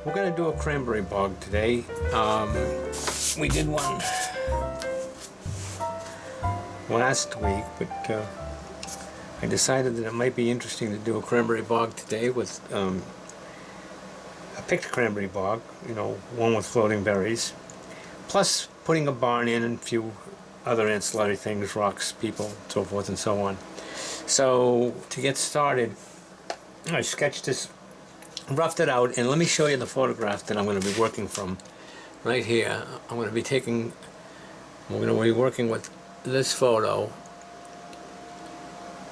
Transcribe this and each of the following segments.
We're going to do a cranberry bog today. We did one last week, but I decided that it might be interesting to do a cranberry bog today with a picked cranberry bog, you know, one with floating berries, plus putting a barn in and a few other ancillary things, rocks, people, so forth and so on. So to get started, I sketched this, roughed it out, and let me show you the photograph that I'm going to be working from right here. I'm going to be we're going to be working with this photo,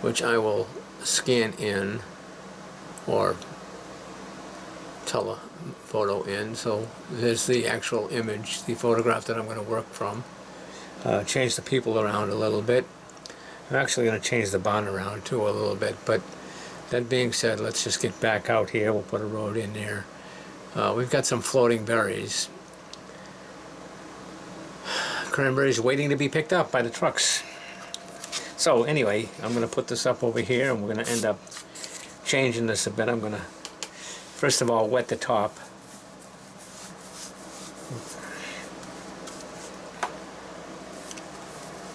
which I will scan in or telephoto in. So there's the actual image, the photograph that I'm going to work from. Change the people around a little bit. I'm actually going to change the barn around too a little bit, but that being said, let's just get back out here. We'll put a road in there. We've got some floating berries. Cranberries waiting to be picked up by the trucks. So anyway, I'm going to put this up over here, and we're going to end up changing this a bit. I'm going to, first of all, wet the top.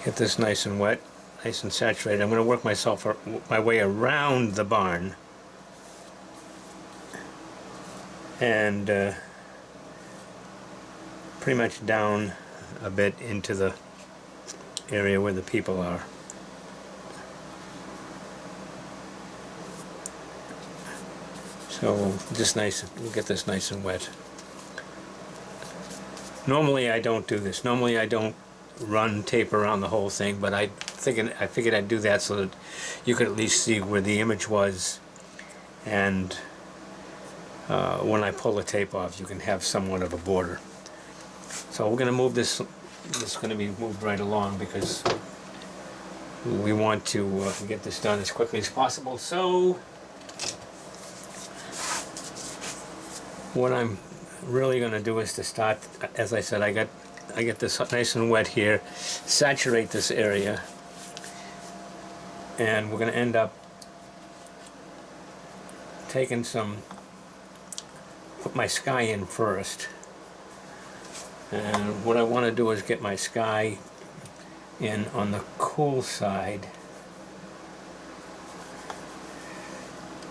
Get this nice and wet, nice and saturated. I'm going to work my way around the barn and pretty much down a bit into the area where the people are. So just nice, we'll get this nice and wet. Normally I don't do this. Normally I don't run tape around the whole thing, but I figured I'd do that so that you could at least see where the image was, and when I pull the tape off you can have somewhat of a border. So we're going to move this is going to be moved right along because we want to get this done as quickly as possible. So what I'm really going to do is to start, as I said, I get this nice and wet here, saturate this area, and we're going to end up taking put my sky in first. And what I want to do is get my sky in on the cool side.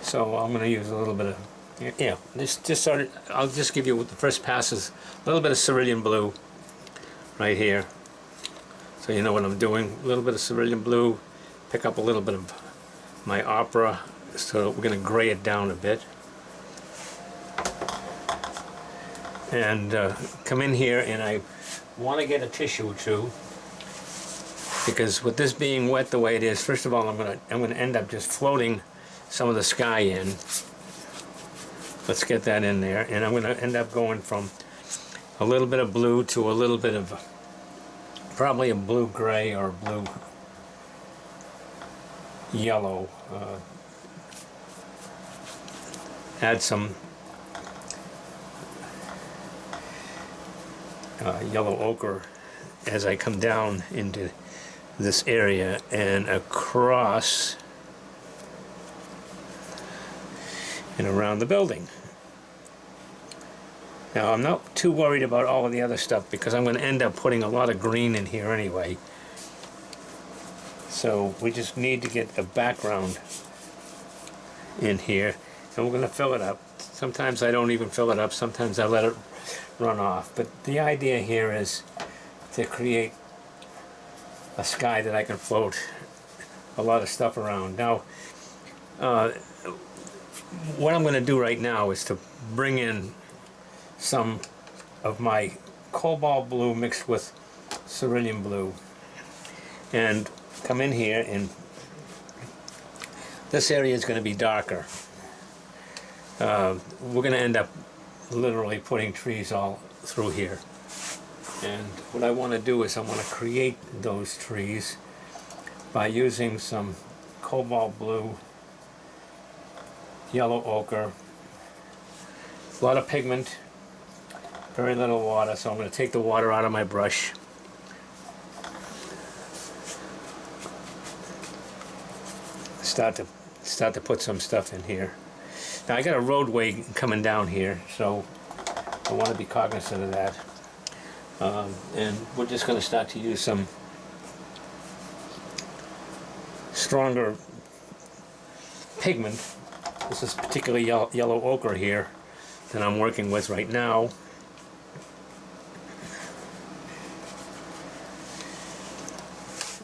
So I'm going to use a little bit of, I'll just give you the first passes, a little bit of cerulean blue right here, so you know what I'm doing. A little bit of cerulean blue, pick up a little bit of my opera, so we're going to gray it down a bit, and come in here, and I want to get a tissue too, because with this being wet the way it is, first of all I'm going to end up just floating some of the sky in. Let's get that in there, and I'm going to end up going from a little bit of blue to a little bit of probably a blue-gray or blue-yellow. Add some yellow ochre as I come down into this area and across and around the building. Now I'm not too worried about all of the other stuff because I'm going to end up putting a lot of green in here anyway. So we just need to get a background in here, and we're going to fill it up. Sometimes I don't even fill it up, sometimes I let it run off. But the idea here is to create a sky that I can float a lot of stuff around. Now what I'm going to do right now is to bring in some of my cobalt blue mixed with cerulean blue, and come in here, and this area is going to be darker. We're going to end up literally putting trees all through here, and what I want to do is I want to create those trees by using some cobalt blue, yellow ochre, a lot of pigment, very little water. So I'm going to take the water out of my brush, start to put some stuff in here. Now I got a roadway coming down here, so I want to be cognizant of that. And we're just going to start to use some stronger pigment. This is particularly yellow ochre here that I'm working with right now.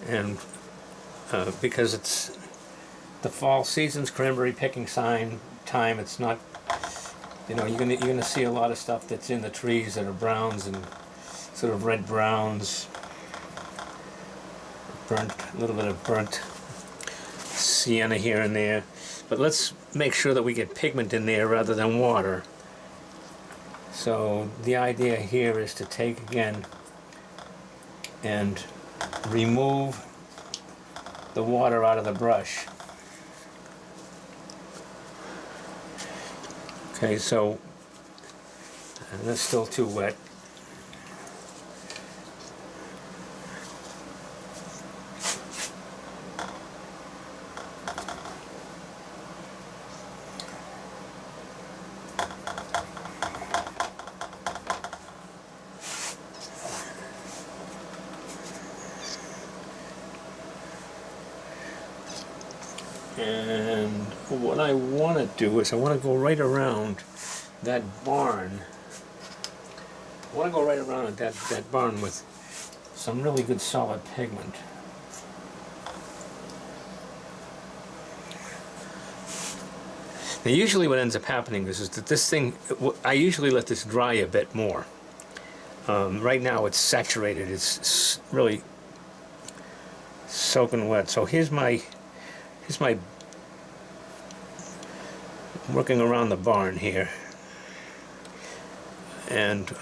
And because it's the fall season's cranberry picking time, it's not, you know, you're gonna see a lot of stuff that's in the trees that are browns and sort of red browns, burnt, a little bit of burnt sienna here and there. But let's make sure that we get pigment in there rather than water. So the idea here is to take again and remove the water out of the brush. Okay, so and that's still too wet. And what I want to do is I want to go right around that barn. I want to go right around that barn with some really good solid pigment. Now usually what ends up happening is that this thing, I usually let this dry a bit more. Right now it's saturated, it's really soaking wet. So here's my working around the barn here, and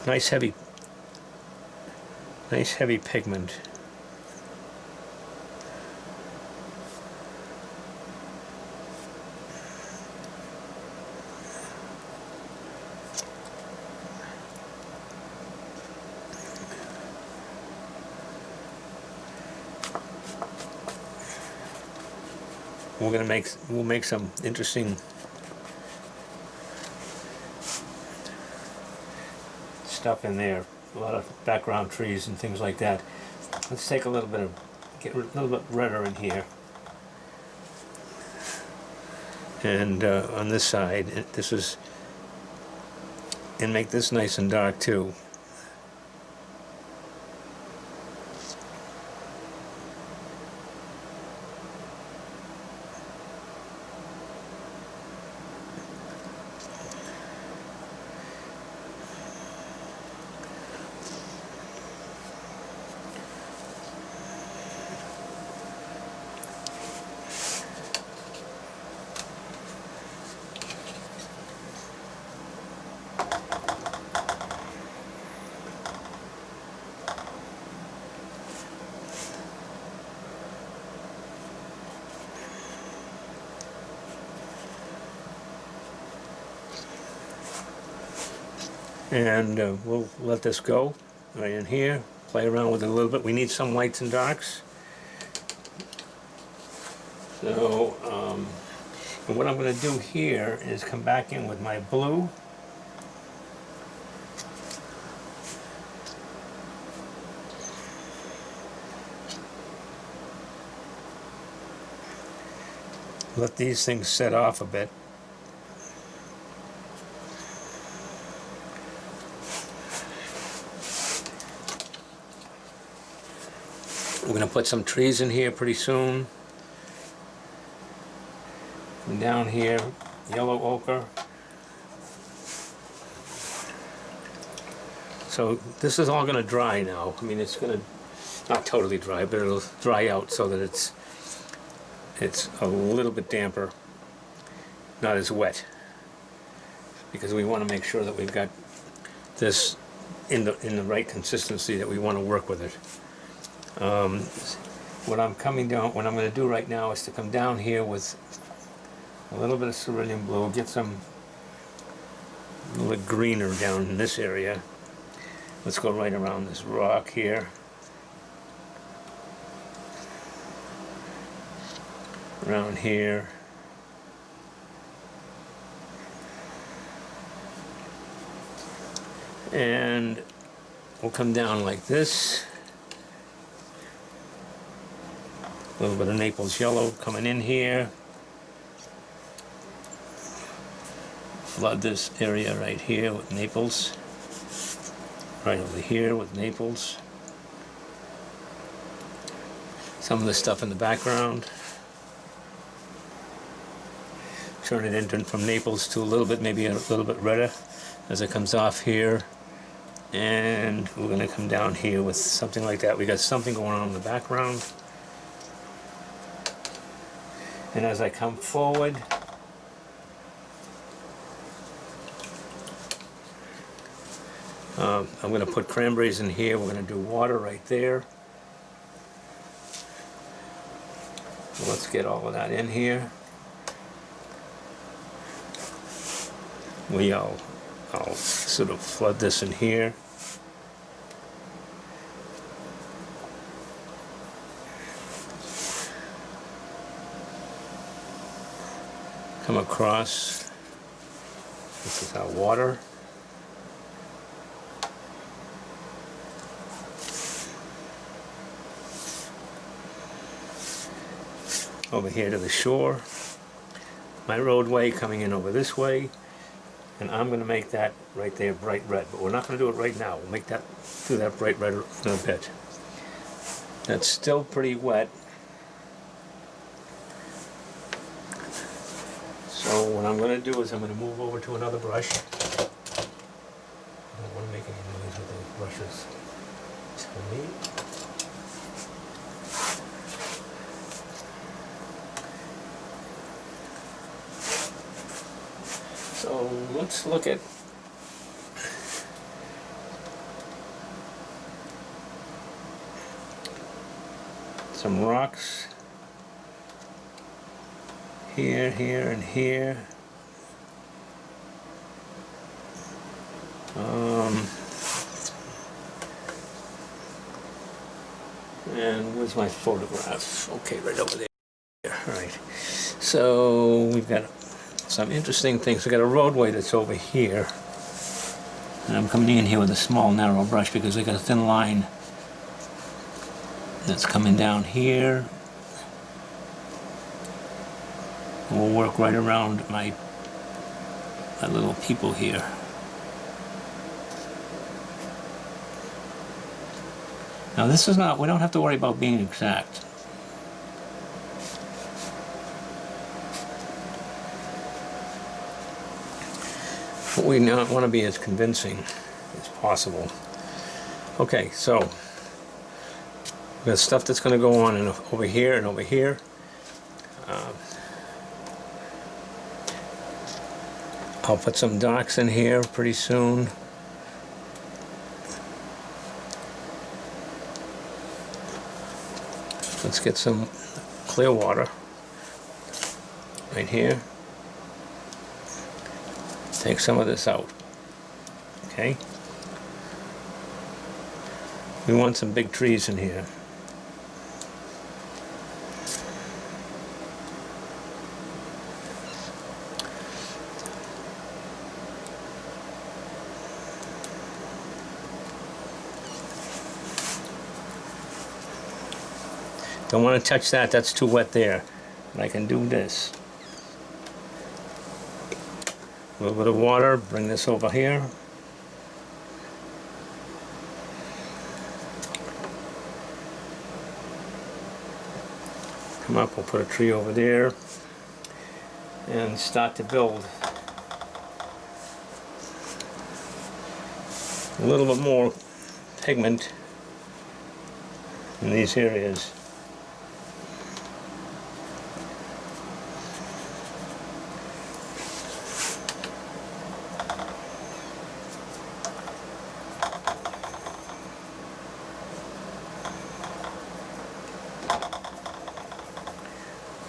nice heavy pigment. We'll make some interesting stuff in there. A lot of background trees and things like that. Let's take a little bit of, get a little bit redder in here. And on this side, this is, and make this nice and dark too. And we'll let this go right in here, play around with it a little bit. We need some lights and darks. So, and what I'm going to do here is come back in with my blue. Let these things set off a bit. We're going to put some trees in here pretty soon. And down here, yellow ochre. So this is all going to dry now. I mean, it's going to, not totally dry, but it'll dry out so that it's a little bit damper, not as wet. Because we want to make sure that we've got this in the right consistency that we want to work with it. What I'm going to do right now is to come down here with a little bit of cerulean blue, get some a little bit greener down in this area. Let's go right around this rock here. around here. And we'll come down like this. A little bit of Naples yellow coming in here. Flood this area right here with Naples. Right over here with Naples. Some of the stuff in the background. Turn it into from Naples to a little bit, maybe a little bit redder as it comes off here. And we're going to come down here with something like that. We got something going on in the background. And as I come forward, I'm going to put cranberries in here. We're going to do water right there. So let's get all of that in here. I'll sort of flood this in here. Come across. This is our water. Over here to the shore. My roadway coming in over this way. And I'm going to make that right there bright red. But we're not going to do it right now. We'll do that bright red in a bit. That's still pretty wet. So what I'm going to do is I'm going to move over to another brush. I don't want to make any noise with those brushes. Tell me. So let's look at some rocks here, here, and here. And where's my photograph? Okay, right over there. All right. So we've got some interesting things. We've got a roadway that's over here. And I'm coming in here with a small, narrow brush because I got a thin line that's coming down here. And we'll work right around my little people here. Now this is not, we don't have to worry about being exact. But we not want to be as convincing as possible. Okay, so we've got stuff that's going to go on over here and over here. I'll put some darks in here pretty soon. Let's get some clear water right here. Take some of this out. Okay? We want some big trees in here. Don't want to touch that, that's too wet there. But I can do this. A little bit of water, bring this over here. Come up, we'll put a tree over there and start to build a little bit more pigment in these areas.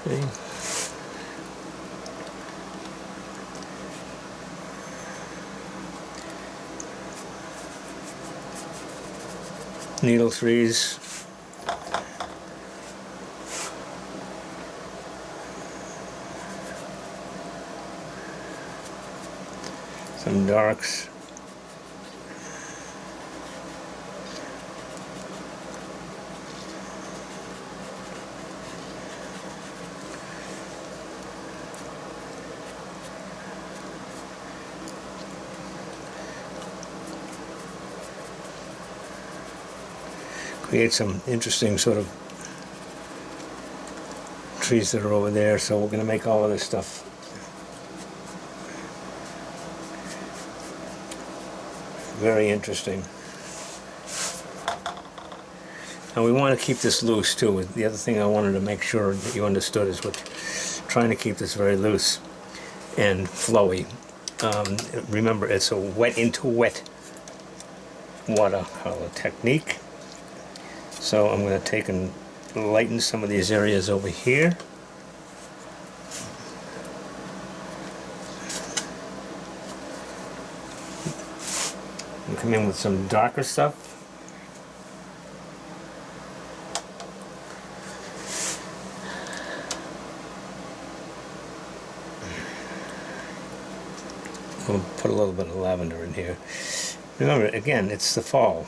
Okay. Needle trees. and darks. Create some interesting sort of trees that are over there, so we're going to make all of this stuff very interesting. And we want to keep this loose too. The other thing I wanted to make sure that you understood is we're trying to keep this very loose and flowy. Remember, it's a wet into wet watercolor technique. So I'm going to take and lighten some of these areas over here. And come in with some darker stuff. We'll put a little bit of lavender in here. Remember, again, it's the fall.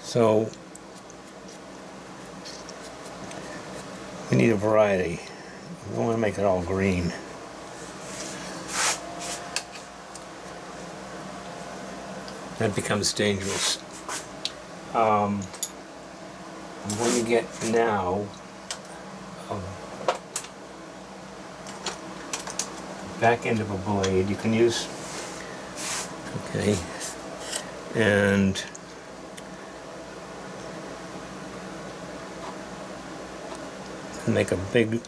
So we need a variety. We don't want to make it all green. That becomes dangerous. I'm going to get now back end of a blade. You can use, okay, and make a big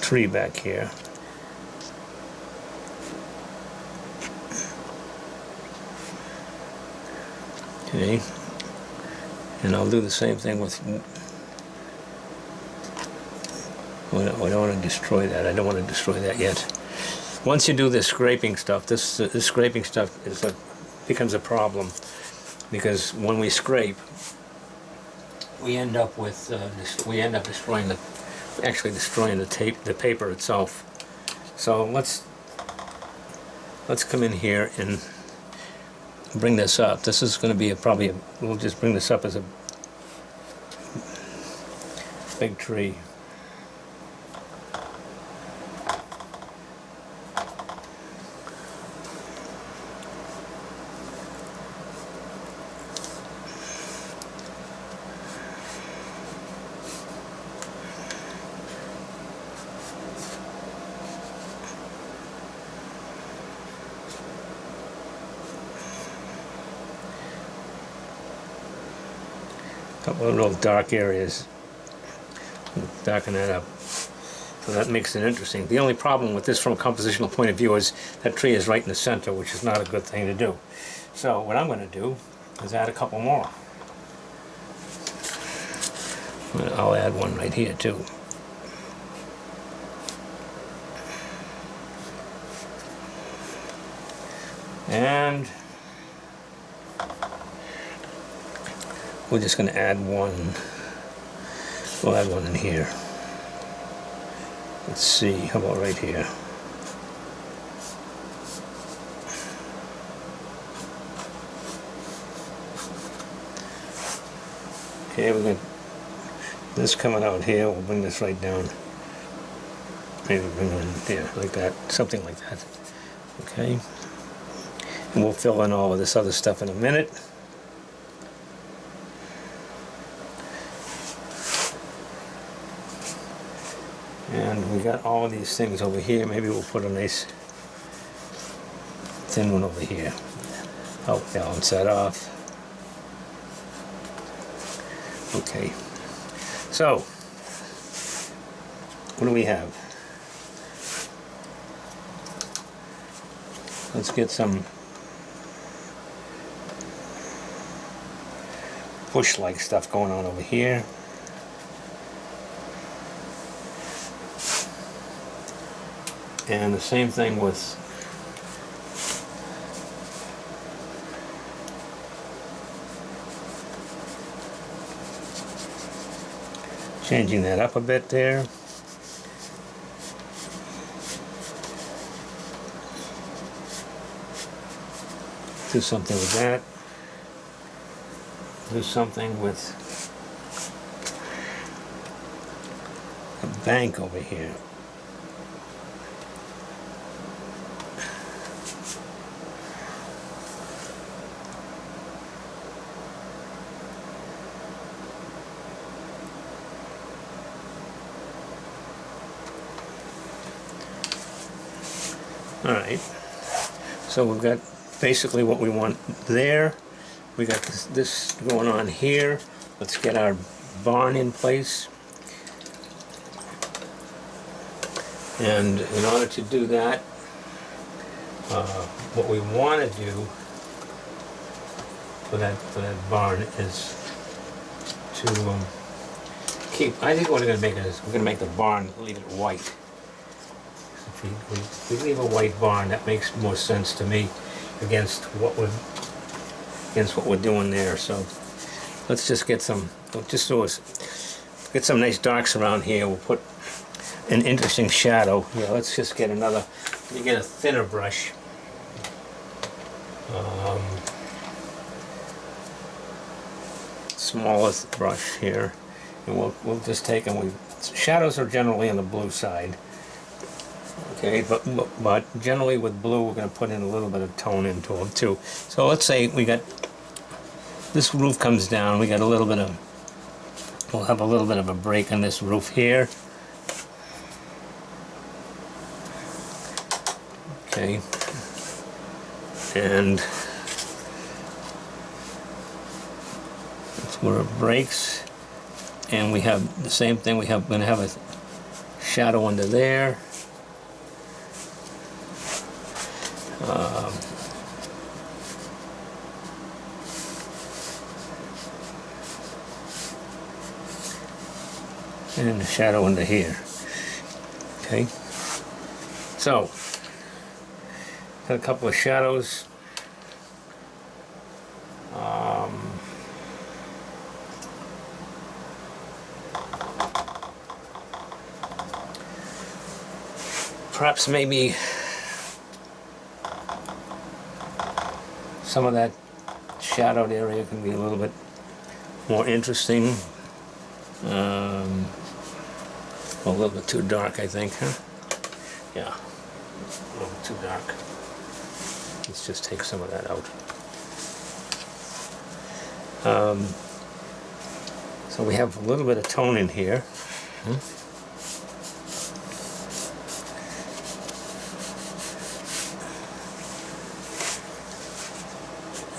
tree back here. Okay, and I'll do the same thing with, I don't want to destroy that. I don't want to destroy that yet. Once you do this scraping stuff, this scraping stuff becomes a problem, because when we scrape, we end up with destroying the paper itself. So let's come in here and bring this up. This is going to be we'll just bring this up as a big tree. Couple of little dark areas, darken that up, so that makes it interesting. The only problem with this from a compositional point of view is that tree is right in the center, which is not a good thing to do. So what I'm going to do is add a couple more. I'll add one right here too. And we're just going to add one. We'll add one in here. Let's see, how about right here? Okay, we're going to, this coming out here, we'll bring this right down. Maybe bring it in there, like that, something like that. Okay, and we'll fill in all of this other stuff in a minute. And we got all of these things over here. Maybe we'll put a nice thin one over here. Help balance that off. Okay. So, what do we have? Let's get some bush-like stuff going on over here. And the same thing with changing that up a bit there. Do something with that. Do something with a bank over here. Alright, so we've got basically what we want there. We got this going on here. Let's get our barn in place. And in order to do that, what we want to do for that barn is to keep. I think what we're going to make is we're going to make the barn, leave it white. If we leave a white barn, that makes more sense to me against what we're doing there. So let's just get some. Get some nice darks around here. We'll put an interesting shadow. Yeah, let's just get another. You get a thinner brush. Smallest brush here, and we'll just take and shadows are generally on the blue side. Okay, but generally with blue we're going to put in a little bit of tone into them too. So let's say we got this roof comes down. We got a little bit of. We'll have a little bit of a break on this roof here. Okay, and that's where it breaks. And we have the same thing. We're going to have a shadow under there. And the shadow under here. Okay, so got a couple of shadows. Perhaps maybe some of that shadowed area can be a little bit more interesting. A little bit too dark, I think, huh? Yeah, a little bit too dark. Let's just take some of that out. So we have a little bit of tone in here.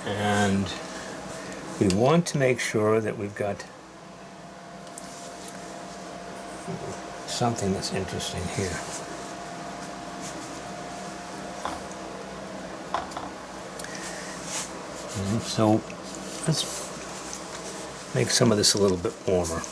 And we want to make sure that we've got something that's interesting here. So let's make some of this a little bit warmer.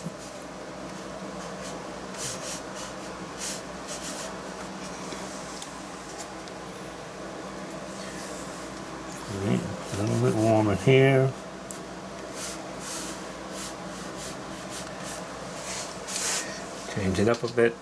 A little bit warmer here. Change it up a bit.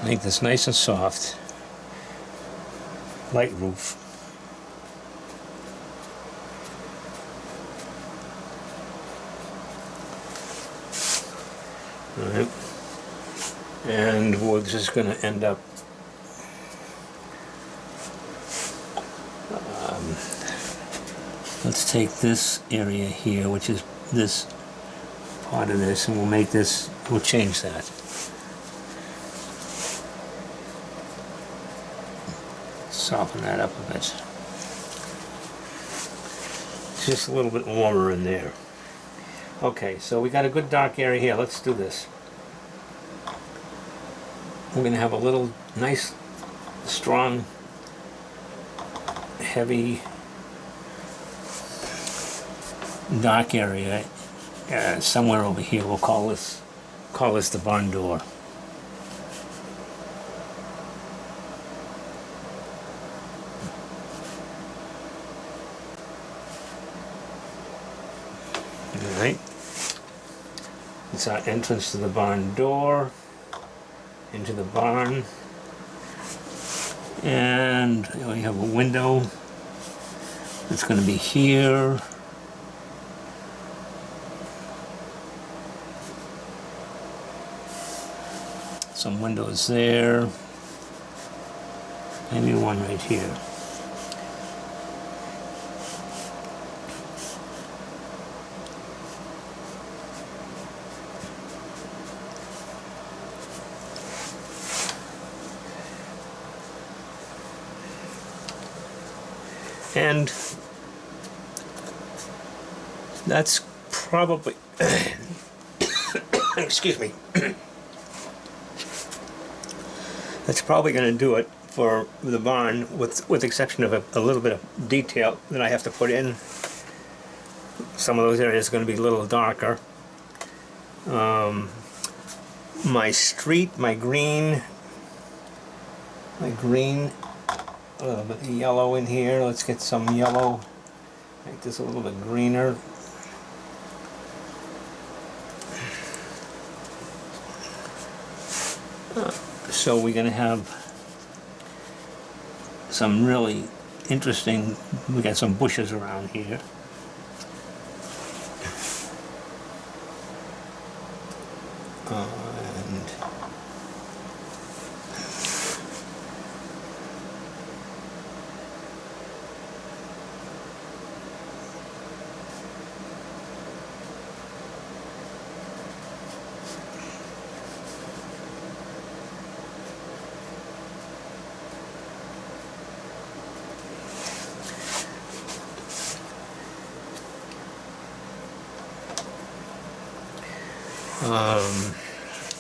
Make this nice and soft. Light roof. All right. And we're just going to end up let's take this area here, which is this part of this, and we'll make this, we'll change that. Soften that up a bit. It's just a little bit warmer in there. Okay, so we got a good dark area here. Let's do this. We're going to have a little nice, strong, heavy, dark area somewhere over here. We'll call this the barn door. Alright. It's our entrance to the barn door, into the barn. And we have a window that's going to be here. Some windows there. Maybe one right here. And that's probably, excuse me, that's probably going to do it for the barn, with the exception of a little bit of detail that I have to put in. Some of those areas are going to be a little darker. My street, my green, a little bit of yellow in here. Let's get some yellow, make this a little bit greener. So we're going to have some really interesting, we got some bushes around here.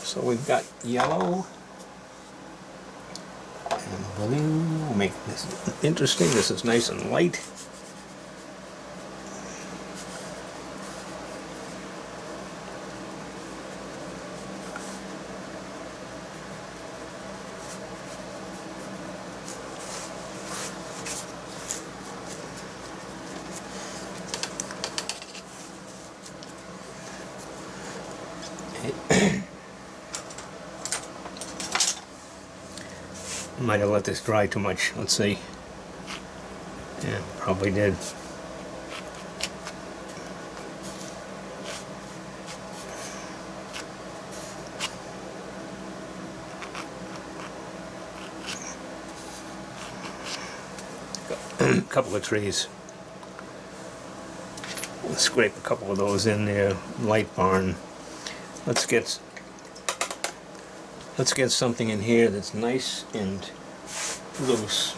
So we've got yellow and blue. We'll make this interesting. This is nice and light. Might have let this dry too much. Let's see. Yeah, probably did. A couple of trees. We'll scrape a couple of those in there. Light barn. Let's get something in here that's nice and loose.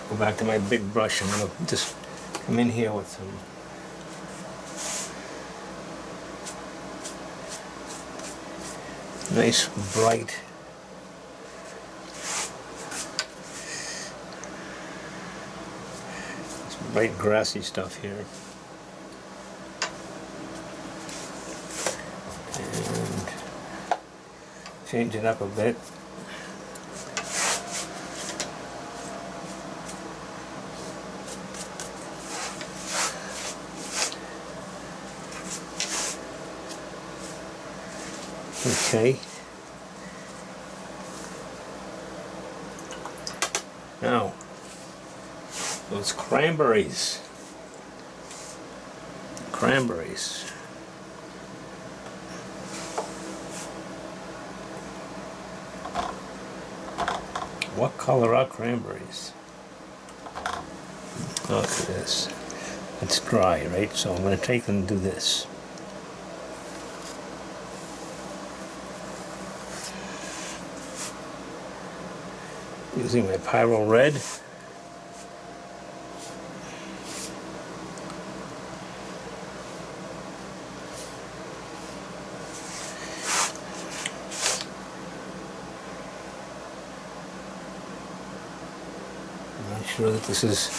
Go back to my big brush. I'm going to just come in here with some nice bright grassy stuff here. And change it up a bit. Okay. Now, those cranberries. What color are cranberries? Look at this. It's dry, right? So I'm going to take them and do this. Using my Pyro Red. I'm not sure that this is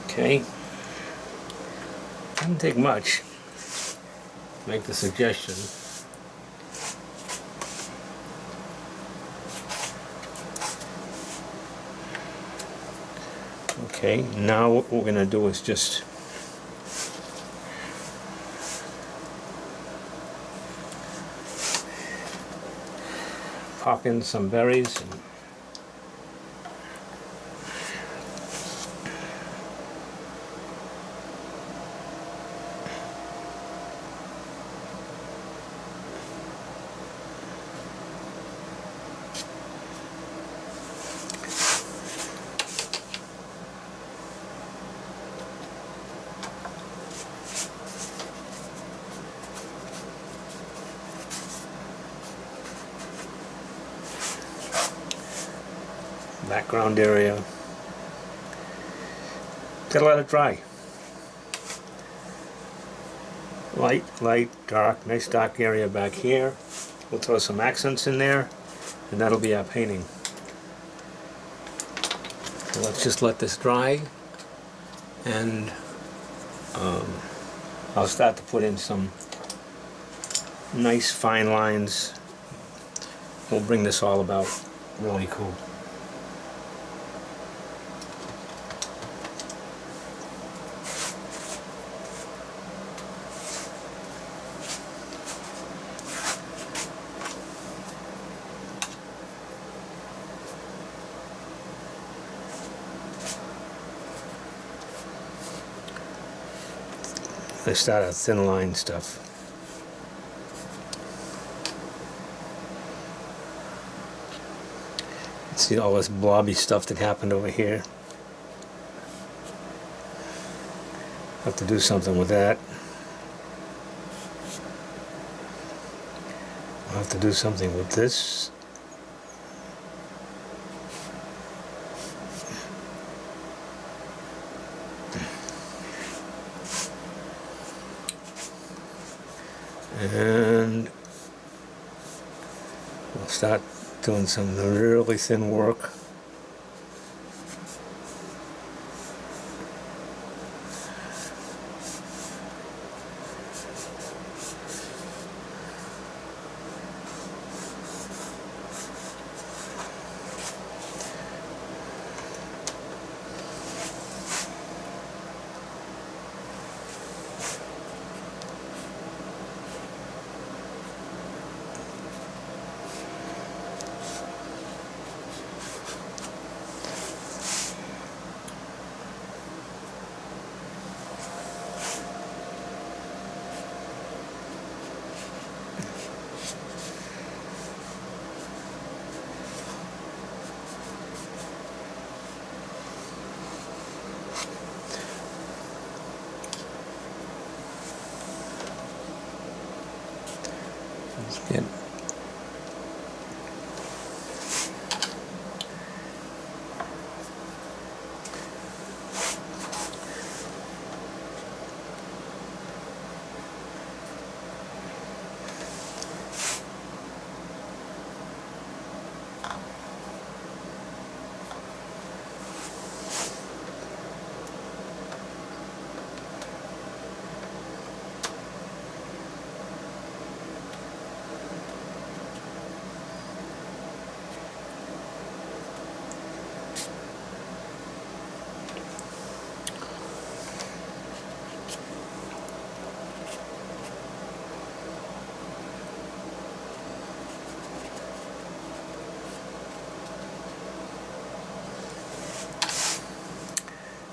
okay. Doesn't take much. make the suggestion. Okay, now what we're going to do is just pop in some berries and background area. Gotta let it dry. Light, light, dark, nice dark area back here. We'll throw some accents in there, and that'll be our painting. So let's just let this dry, and I'll start to put in some nice fine lines. We'll bring this all about really cool. I start out thin line stuff. See all this blobby stuff that happened over here. Have to do something with that. I'll have to do something with this. And we'll start doing some really thin work. Let's get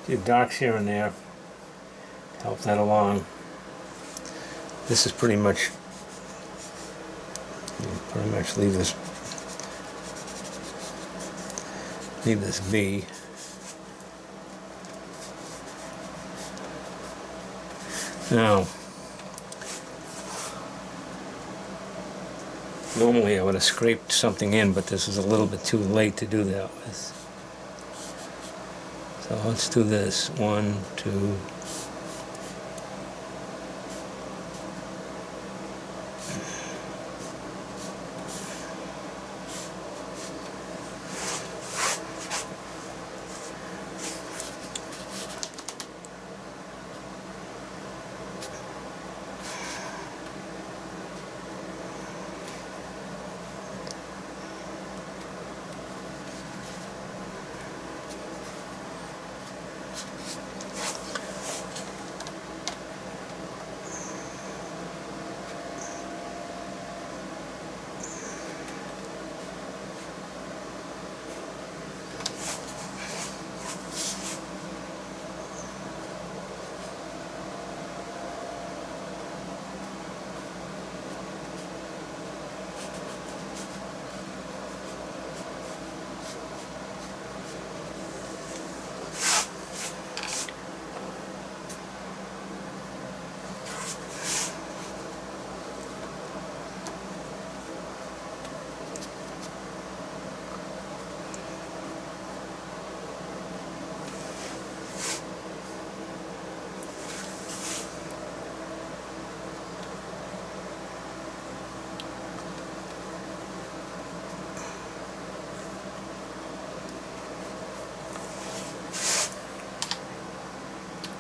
few darks here and there, help that along. This is pretty much leave this be. Now, normally I would have scraped something in, but this is a little bit too late to do that with. So let's do this. 1, 2.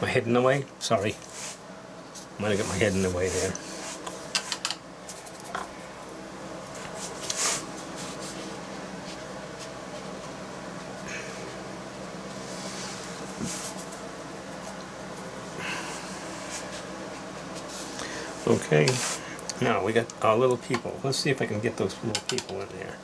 my head in the way? Sorry. Might have got my head in the way there. Okay, now we got our little people. Let's see if I can get those little people in there.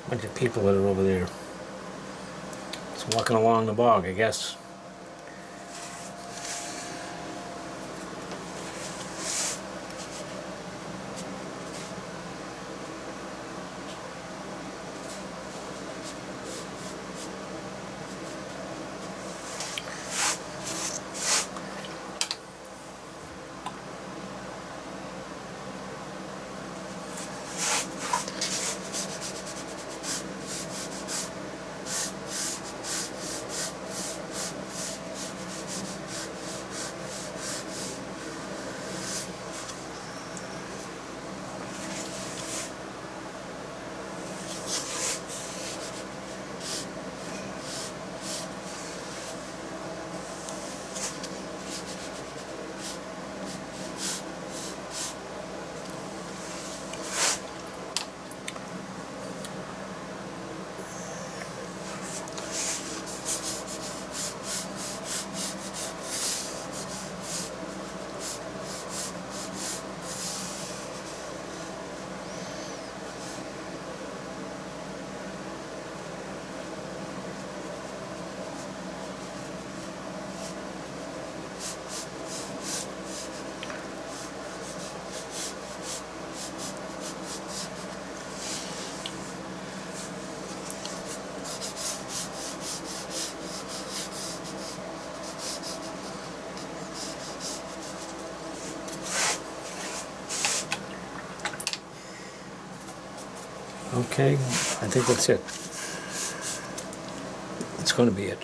Bunch of people that are over there. Just walking along the bog, I guess. Okay, I think that's it. It's going to be it.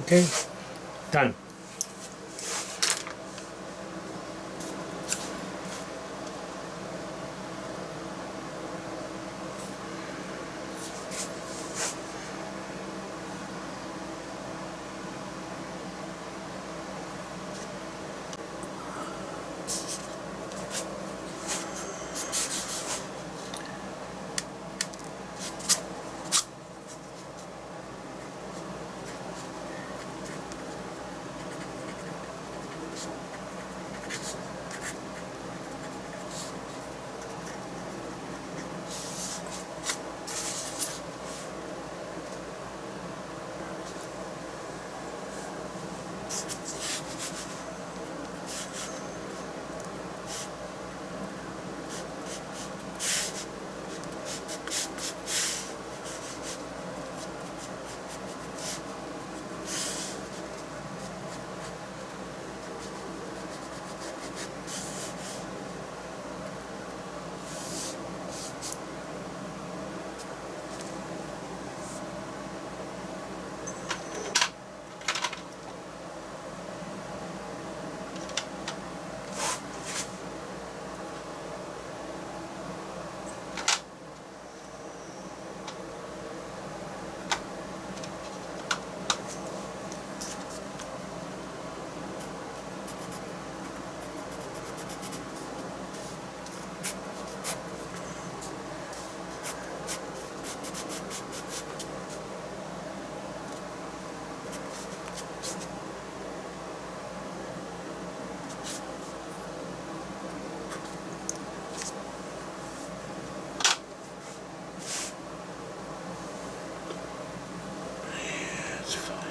Okay, done. It's fine.